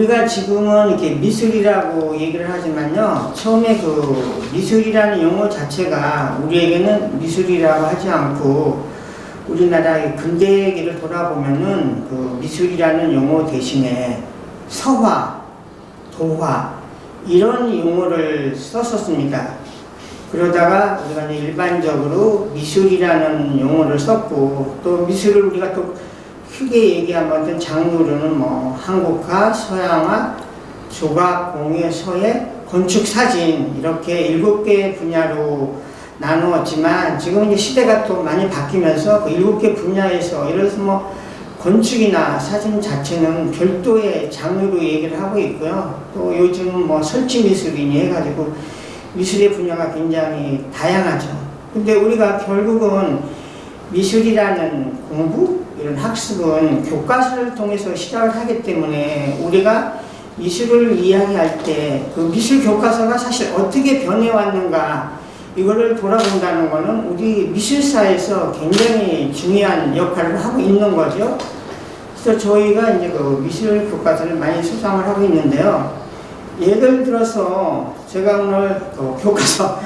우리가 지금은 이렇게 미술이라고 얘기를 하지만요, 처음에 그 미술이라는 용어 자체가 우리에게는 미술이라고 하지 않고 우리나라의 근대기를 돌아보면은 그 미술이라는 용어 대신에 서화, 도화 이런 용어를 썼었습니다. 그러다가 우리가 이제 일반적으로 미술이라는 용어를 썼고, 또 미술을 우리가 또 크게 얘기하면 장르로는 뭐 한국화, 서양화, 조각, 공예, 서예, 건축, 사진 이렇게 7개 분야로 나누었지만, 지금 이제 시대가 또 많이 바뀌면서 그 7개 분야에서 예를 들어서 뭐 건축이나 사진 자체는 별도의 장르로 얘기를 하고 있고요. 또 요즘 뭐 설치 미술이니 해가지고 미술의 분야가 굉장히 다양하죠. 근데 우리가 결국은 미술이라는 공부, 이런 학습은 교과서를 통해서 시작을 하기 때문에 우리가 미술을 이야기할 때 그 미술 교과서가 사실 어떻게 변해왔는가 이거를 돌아본다는 것은 우리 미술사에서 굉장히 중요한 역할을 하고 있는 거죠. 그래서 저희가 이제 그 미술 교과서를 많이 수상을 하고 있는데요. 예를 들어서 제가 오늘 그 교과서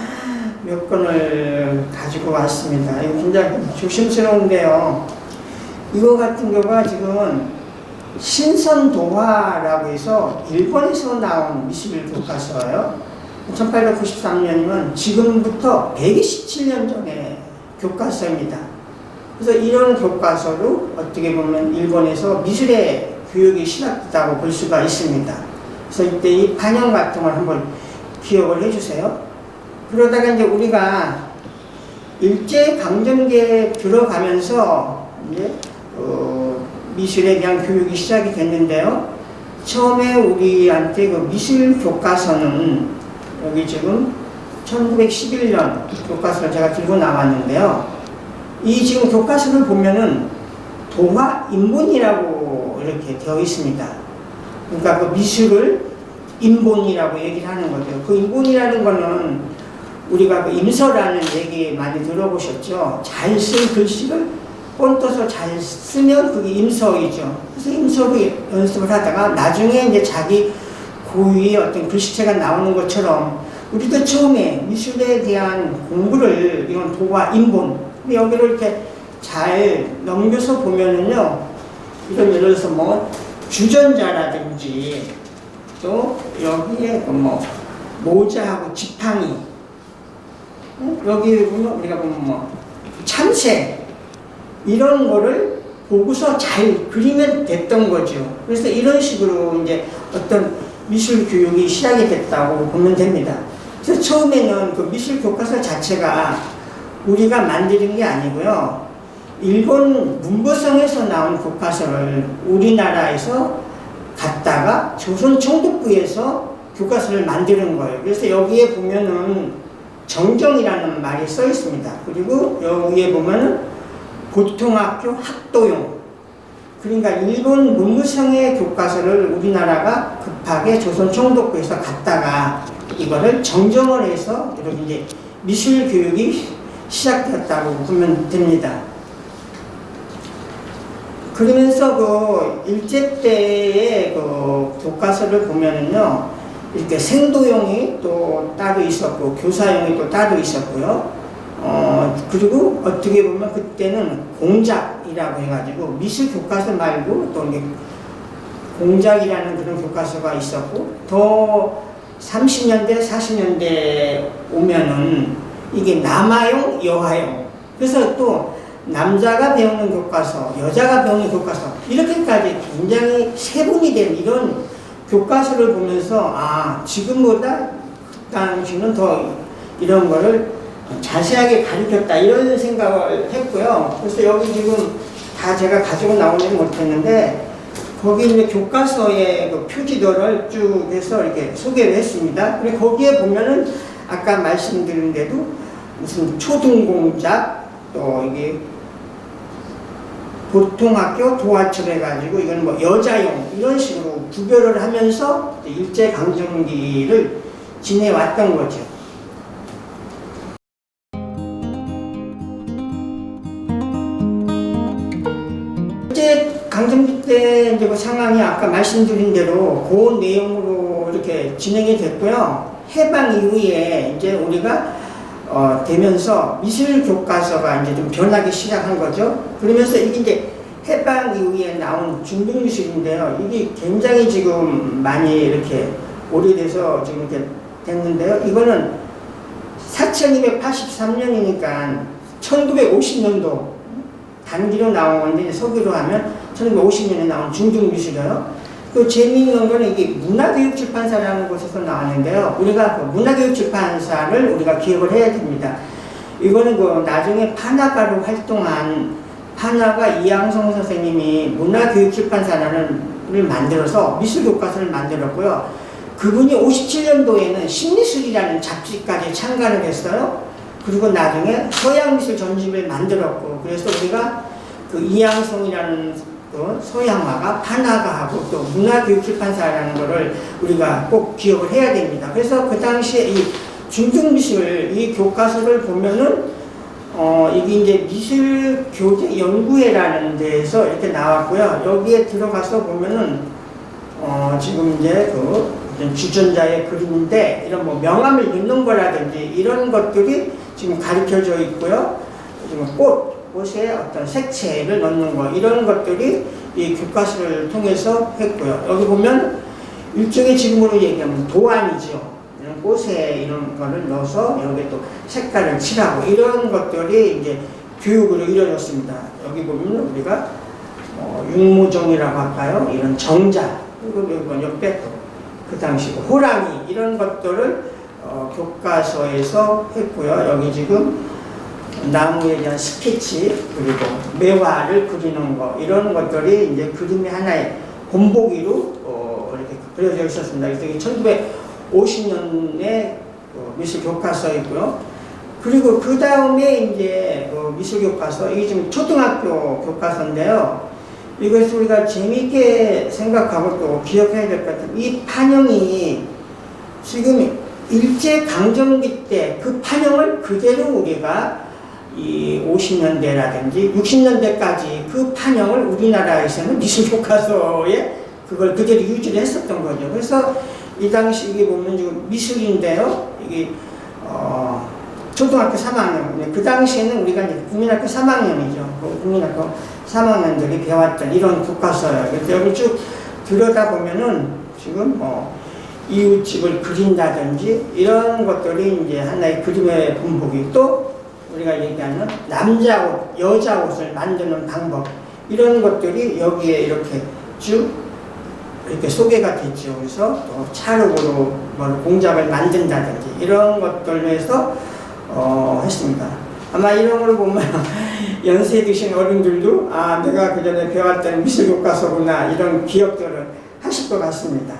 몇 권을 가지고 왔습니다. 이거 굉장히 조심스러운데요. 이거 같은 경우가 지금 신선도화라고 해서 일본에서 나온 미술 교과서예요. 1893년이면 지금부터 127년 전의 교과서입니다. 그래서 이런 교과서로 어떻게 보면 일본에서 미술의 교육이 시작됐다고 볼 수가 있습니다. 그래서 이때 이 반영 같은 걸 한번 기억을 해주세요. 그러다가 이제 우리가 일제강점기에 들어가면서 이제 미술에 대한 교육이 시작이 됐는데요. 처음에 우리한테 그 미술 교과서는 여기 지금 1911년 교과서를 제가 들고 나왔는데요. 이 지금 교과서를 보면은 도화 인본이라고 이렇게 되어 있습니다. 그러니까 그 미술을 인본이라고 얘기를 하는 거죠. 그 인본이라는 거는 우리가 그 임서라는 얘기 많이 들어보셨죠. 잘 쓴 글씨를 뻔떠서 잘 쓰면 그게 임서이죠. 그래서 임서로 연습을 하다가 나중에 이제 자기 고유의 어떤 글씨체가 나오는 것처럼 우리도 처음에 미술에 대한 공부를 이런 도화, 인본 여기를 이렇게 잘 넘겨서 보면은요, 이런 예를 들어서 뭐 주전자라든지 또 여기에 뭐 모자하고 지팡이, 여기 보면 우리가 보면 뭐 참새 이런 거를 보고서 잘 그리면 됐던 거죠. 그래서 이런 식으로 이제 어떤 미술 교육이 시작이 됐다고 보면 됩니다. 그래서 처음에는 그 미술 교과서 자체가 우리가 만드는 게 아니고요. 일본 문보성에서 나온 교과서를 우리나라에서 갖다가 조선 총독부에서 교과서를 만드는 거예요. 그래서 여기에 보면은 정정이라는 말이 써 있습니다. 그리고 여기에 보면은 보통학교 학도용. 그러니까 일본 문무성의 교과서를 우리나라가 급하게 조선 총독부에서 갖다가 이거를 정정을 해서 이렇게 이제 미술 교육이 시작되었다고 보면 됩니다. 그러면서 그 일제 때의 그 교과서를 보면은요, 이렇게 생도용이 또 따로 있었고 교사용이 또 따로 있었고요. 그리고 어떻게 보면 그때는 공작이라고 해가지고 미술 교과서 말고 또 이제 공작이라는 그런 교과서가 있었고, 더 30년대, 40년대 오면은 이게 남아용, 여아용. 그래서 또 남자가 배우는 교과서, 여자가 배우는 교과서, 이렇게까지 굉장히 세분이 된 이런 교과서를 보면서, 아, 지금보다 그 당시는 더 이런 거를 자세하게 가르쳤다, 이런 생각을 했고요. 그래서 여기 지금 다 제가 가지고 나오지는 못했는데, 거기 이제 교과서의 그 표지도를 쭉 해서 이렇게 소개를 했습니다. 그리고 거기에 보면은 아까 말씀드린 대로 무슨 초등공작, 또 이게 보통학교 도화처 해가지고 이건 뭐 여자용 이런 식으로 구별을 하면서 일제강점기를 지내왔던 거죠. 일제강점기 그때 이제 그 상황이 아까 말씀드린 대로 그 내용으로 이렇게 진행이 됐고요. 해방 이후에 이제 우리가 되면서 미술 교과서가 이제 좀 변하기 시작한 거죠. 그러면서 이게 이제 해방 이후에 나온 중등 미술인데요. 이게 굉장히 지금 많이 이렇게 오래돼서 지금 이렇게 됐는데요. 이거는 4283년이니까 1950년도 단기로 나온 건데 서기로 하면 1950년에 나온 중등 미술이에요. 그 재미있는 거는 이게 문화교육출판사라는 곳에서 나왔는데요. 우리가 그 문화교육출판사를 우리가 기억을 해야 됩니다. 이거는 그 나중에 판화가로 활동한 판화가 이양성 선생님이 문화교육출판사를 만들어서 미술교과서를 만들었고요. 그분이 57년도에는 신미술이라는 잡지까지 참가를 했어요. 그리고 나중에 서양미술 전집을 만들었고, 그래서 우리가 그 이양성이라는 그 서양화가 판화가하고 또 문화교육출판사라는 거를 우리가 꼭 기억을 해야 됩니다. 그래서 그 당시에 이 중등미술 이 교과서를 보면은 이게 이제 미술교재연구회라는 데에서 이렇게 나왔고요. 여기에 들어가서 보면은 지금 이제 그 주전자의 그림인데 이런 뭐 명암을 넣는 거라든지 이런 것들이 지금 가르쳐져 있고요. 지금 꽃에 어떤 색채를 넣는 거 이런 것들이 이 교과서를 통해서 했고요. 여기 보면 일종의 지금으로 얘기하면 도안이죠. 이런 꽃에 이런 거를 넣어서 여기에 또 색깔을 칠하고 이런 것들이 이제 교육으로 이루어졌습니다. 여기 보면 우리가 육모정이라고 할까요? 이런 정자 그리고 옆에 또 그 당시 호랑이 이런 것들을 교과서에서 했고요. 여기 지금 나무에 대한 스케치 그리고 매화를 그리는 거 이런 것들이 이제 그림의 하나의 본보기로 이렇게 그려져 있었습니다. 그래서 1950년에 미술 교과서이고요. 그리고 그 다음에 이제 미술 교과서 이게 지금 초등학교 교과서인데요. 이것을 우리가 재미있게 생각하고 또 기억해야 될 것 같아요. 이 판형이 지금 일제강점기 때 그 판형을 그대로 우리가 이 50년대라든지 60년대까지 그 판형을 우리나라에서는 미술교과서에 그걸 그대로 유지를 했었던 거죠. 그래서 이 당시 이게 보면 지금 미술인데요. 이게 초등학교 3학년. 그 당시에는 우리가 이제 국민학교 3학년이죠. 국민학교 3학년들이 배웠던 이런 교과서예요. 그래서 여기 쭉 들여다보면은 지금 이웃집을 그린다든지 이런 것들이 이제 하나의 그림의 본보기 또 우리가 얘기하는 남자 옷, 여자 옷을 만드는 방법 이런 것들이 여기에 이렇게 쭉 이렇게 소개가 됐죠. 그래서 또 찰흙으로 공작을 만든다든지 이런 것들로 해서 했습니다. 아마 이런 걸 보면 연세 드신 어른들도 내가 그 전에 배웠던 미술교과서구나 이런 기억들을 하실 것 같습니다.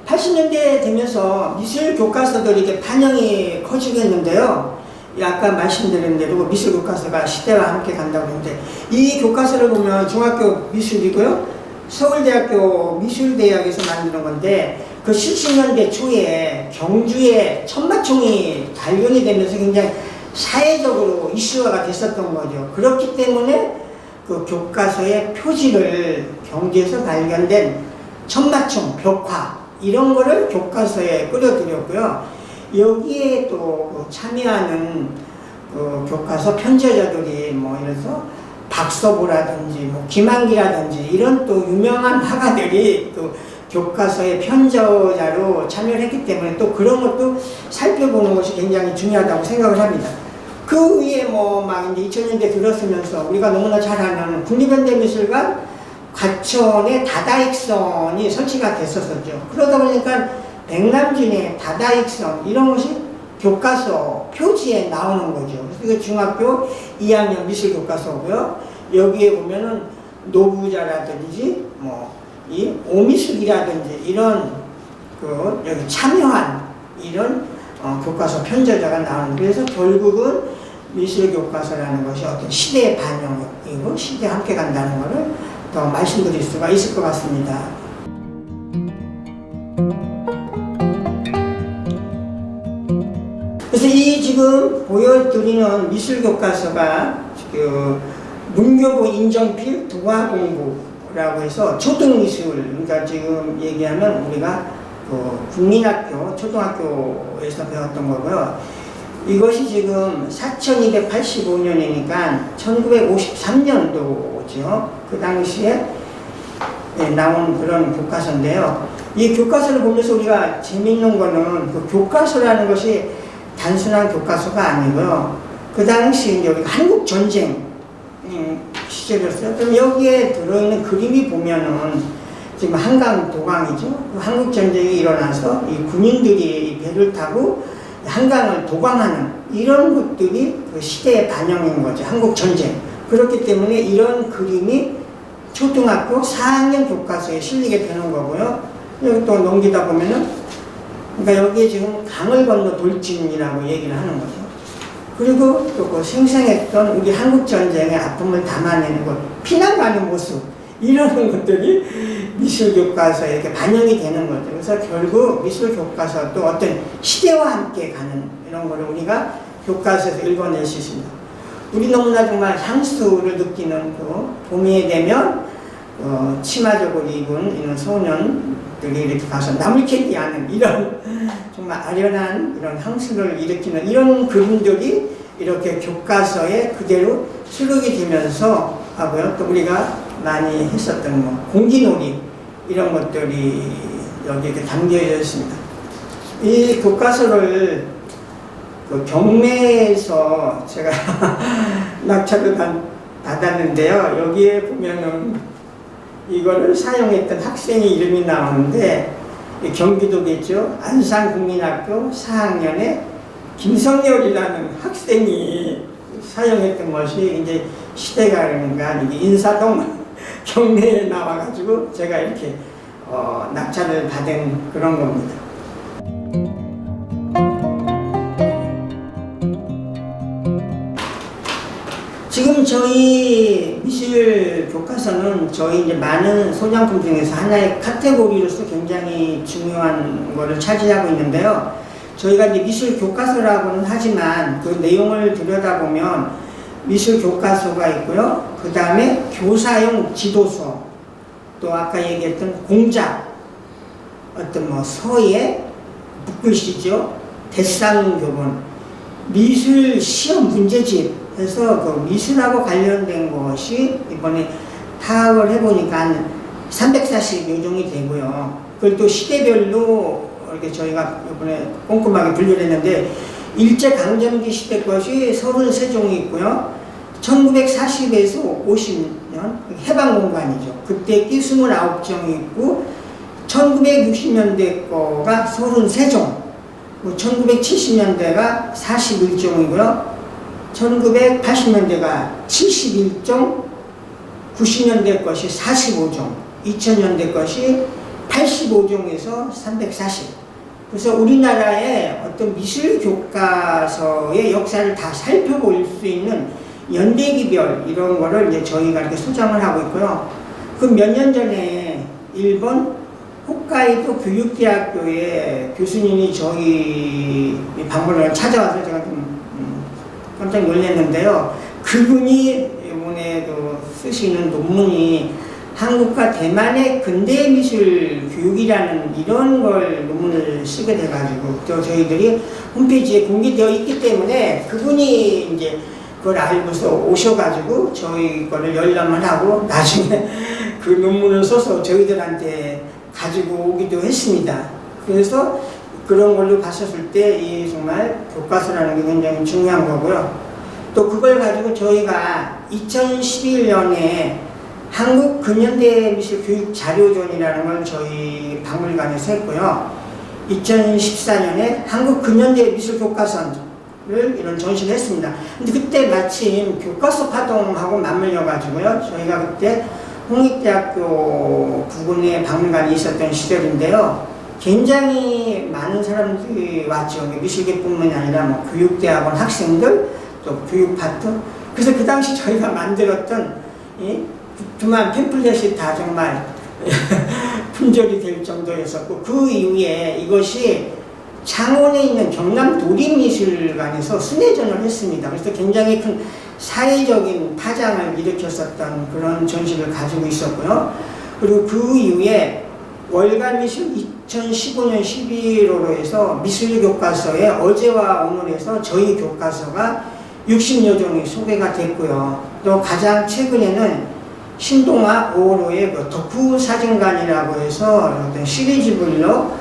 80년대 되면서 미술교과서들이 이렇게 판형이 커지고 있는데요. 아까 말씀드린 대로 미술교과서가 시대와 함께 간다고 했는데 이 교과서를 보면 중학교 미술이고요. 서울대학교 미술대학에서 만드는 건데 그 70년대 초에 경주에 천마총이 발견이 되면서 굉장히 사회적으로 이슈화가 됐었던 거죠. 그렇기 때문에 그 교과서의 표지를 경주에서 발견된 천마총, 벽화 이런 거를 교과서에 끌어들였고요. 여기에 또 참여하는 그 교과서 편제자들이 이래서 박서보라든지 김한기라든지 이런 또 유명한 화가들이 또 교과서의 편저자로 참여를 했기 때문에 또 그런 것도 살펴보는 것이 굉장히 중요하다고 생각을 합니다. 그 위에 막 이제 2000년대 들었으면서 우리가 너무나 잘 아는 국립현대미술관 과천의 다다익선이 설치가 됐었죠. 그러다 보니까 백남준의 다다익선 이런 것이 교과서 표지에 나오는 거죠. 그래서 이거 중학교 2학년 미술교과서고요. 여기에 보면은 노부자라든지 이 오미숙이라든지 이런 여기 참여한 이런 교과서 편저자가 나오는 그래서 결국은 미술교과서라는 것이 어떤 시대의 반영이고 시대에 함께 간다는 것을 더 말씀드릴 수가 있을 것 같습니다. 그래서 이 지금 보여드리는 미술교과서가 문교부 인정필 도화공부 미술교과서라고 해서 초등미술, 그러니까 지금 얘기하면 우리가 국민학교, 초등학교에서 배웠던 거고요. 이것이 지금 4285년이니까 1953년도죠. 그 당시에 나온 그런 교과서인데요. 이 교과서를 보면서 우리가 재밌는 거는 그 교과서라는 것이 단순한 교과서가 아니고요. 그 당시 이제 우리가 한국 전쟁 시절이었어요. 그럼 여기에 들어있는 그림이 보면은 지금 한강 도강이죠. 한국 전쟁이 일어나서 이 군인들이 배를 타고 한강을 도강하는 이런 것들이 그 시대의 반영인 거죠. 한국 전쟁. 그렇기 때문에 이런 그림이 초등학교 4학년 교과서에 실리게 되는 거고요. 여기 또 넘기다 보면은, 그러니까 여기에 지금 강을 건너 돌진이라고 얘기를 하는 거죠. 그리고 또 그 생생했던 우리 한국 전쟁의 아픔을 담아내는 것, 피난 가는 모습, 이런 것들이 미술 교과서에 이렇게 반영이 되는 거죠. 그래서 결국 미술 교과서도 어떤 시대와 함께 가는 이런 거를 우리가 교과서에서 읽어낼 수 있습니다. 우리 너무나 정말 향수를 느끼는 그 봄이 되면 치마적으로 입은 이런 소년들이 이렇게 가서 나물 캐기 하는 이런 정말 아련한 이런 향수를 일으키는 이런 그림들이 이렇게 교과서에 그대로 수록이 되면서 하고요. 또 우리가 많이 했었던 뭐 공기놀이 이런 것들이 여기 이렇게 담겨져 있습니다. 이 교과서를 그 경매에서 제가 낙찰을 받았는데요. 여기에 보면은 이거를 사용했던 학생의 이름이 나오는데 경기도겠죠. 안산국민학교 4학년에 김성열이라는 학생이 사용했던 것이 이제 시대가 그러니까 이게 인사동 경매에 나와가지고 제가 이렇게 낙찰을 받은 그런 겁니다. 지금 저희 미술 교과서는 저희 이제 많은 소장품 중에서 하나의 카테고리로서 굉장히 중요한 거를 차지하고 있는데요. 저희가 이제 미술 교과서라고는 하지만 그 내용을 들여다보면 미술 교과서가 있고요. 그 다음에 교사용 지도서, 또 아까 얘기했던 공작, 어떤 뭐 서예, 붓글씨죠, 대상교본, 미술 시험 문제집 해서 그 미술하고 관련된 것이 이번에 파악을 해보니까 한 340여 종이 되고요. 그걸 또 시대별로 이렇게 저희가 이번에 꼼꼼하게 분류를 했는데 일제강점기 시대 것이 33종이 있고요. 1940에서 50년 해방공간이죠. 그때 게 29종이 있고 1960년대 거가 33종, 1970년대가 41종이고요. 1980년대가 71종, 90년대 것이 45종, 2000년대 것이 85종에서 340. 그래서 우리나라의 어떤 미술 교과서의 역사를 다 살펴볼 수 있는 연대기별 이런 거를 이제 저희가 이렇게 소장을 하고 있고요. 그 몇 년 전에 일본 홋카이도 교육대학교의 교수님이 저희 방문을 찾아와서 제가 좀 깜짝 놀랐는데요. 그분이 이번에도 쓰시는 논문이 한국과 대만의 근대미술 교육이라는 이런 걸 논문을 쓰게 돼가지고 또 저희들이 홈페이지에 공개되어 있기 때문에 그분이 이제 그걸 알고서 오셔가지고 저희 거를 열람을 하고 나중에 그 논문을 써서 저희들한테 가지고 오기도 했습니다. 그래서 그런 걸로 봤었을 때 이 정말 교과서라는 게 굉장히 중요한 거고요. 또 그걸 가지고 저희가 2011년에 한국 근현대 미술 교육 자료전이라는 걸 저희 박물관에서 했고요. 2014년에 한국 근현대 미술 교과서를 이런 전시를 했습니다. 근데 그때 마침 교과서 파동하고 맞물려 가지고요. 저희가 그때 홍익대학교 부근에 박물관이 있었던 시절인데요. 굉장히 많은 사람들이 왔죠. 미술계뿐만이 아니라 뭐 교육대학원 학생들, 또 교육 파트. 그래서 그 당시 저희가 만들었던 두만 팸플렛이 다 정말 품절이 될 정도였었고, 그 이후에 이것이 창원에 있는 경남 도립미술관에서 순회전을 했습니다. 그래서 굉장히 큰 사회적인 파장을 일으켰었던 그런 전시를 가지고 있었고요. 그리고 그 이후에 월간미술 2015년 11월로 해서 미술교과서에 어제와 오늘에서 저희 교과서가 60여 종이 소개가 됐고요. 또 가장 최근에는 신동아 5호로의 그 덕후 사진관이라고 해서 어떤 시리즈별로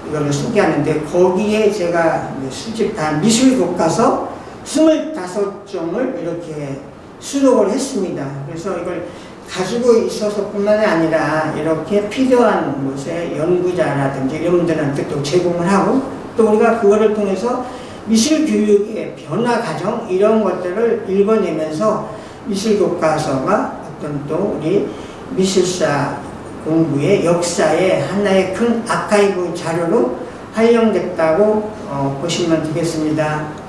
이걸 소개하는데, 거기에 제가 수집한 미술교과서 25종을 이렇게 수록을 했습니다. 그래서 이걸 가지고 있어서 뿐만 아니라 이렇게 필요한 곳에 연구자라든지 이런 분들한테 또 제공을 하고, 또 우리가 그거를 통해서 미술교육의 변화 과정 이런 것들을 읽어내면서 미술교과서가 어떤 또 우리 미술사 공부의 역사의 하나의 큰 아카이브 자료로 활용됐다고 보시면 되겠습니다.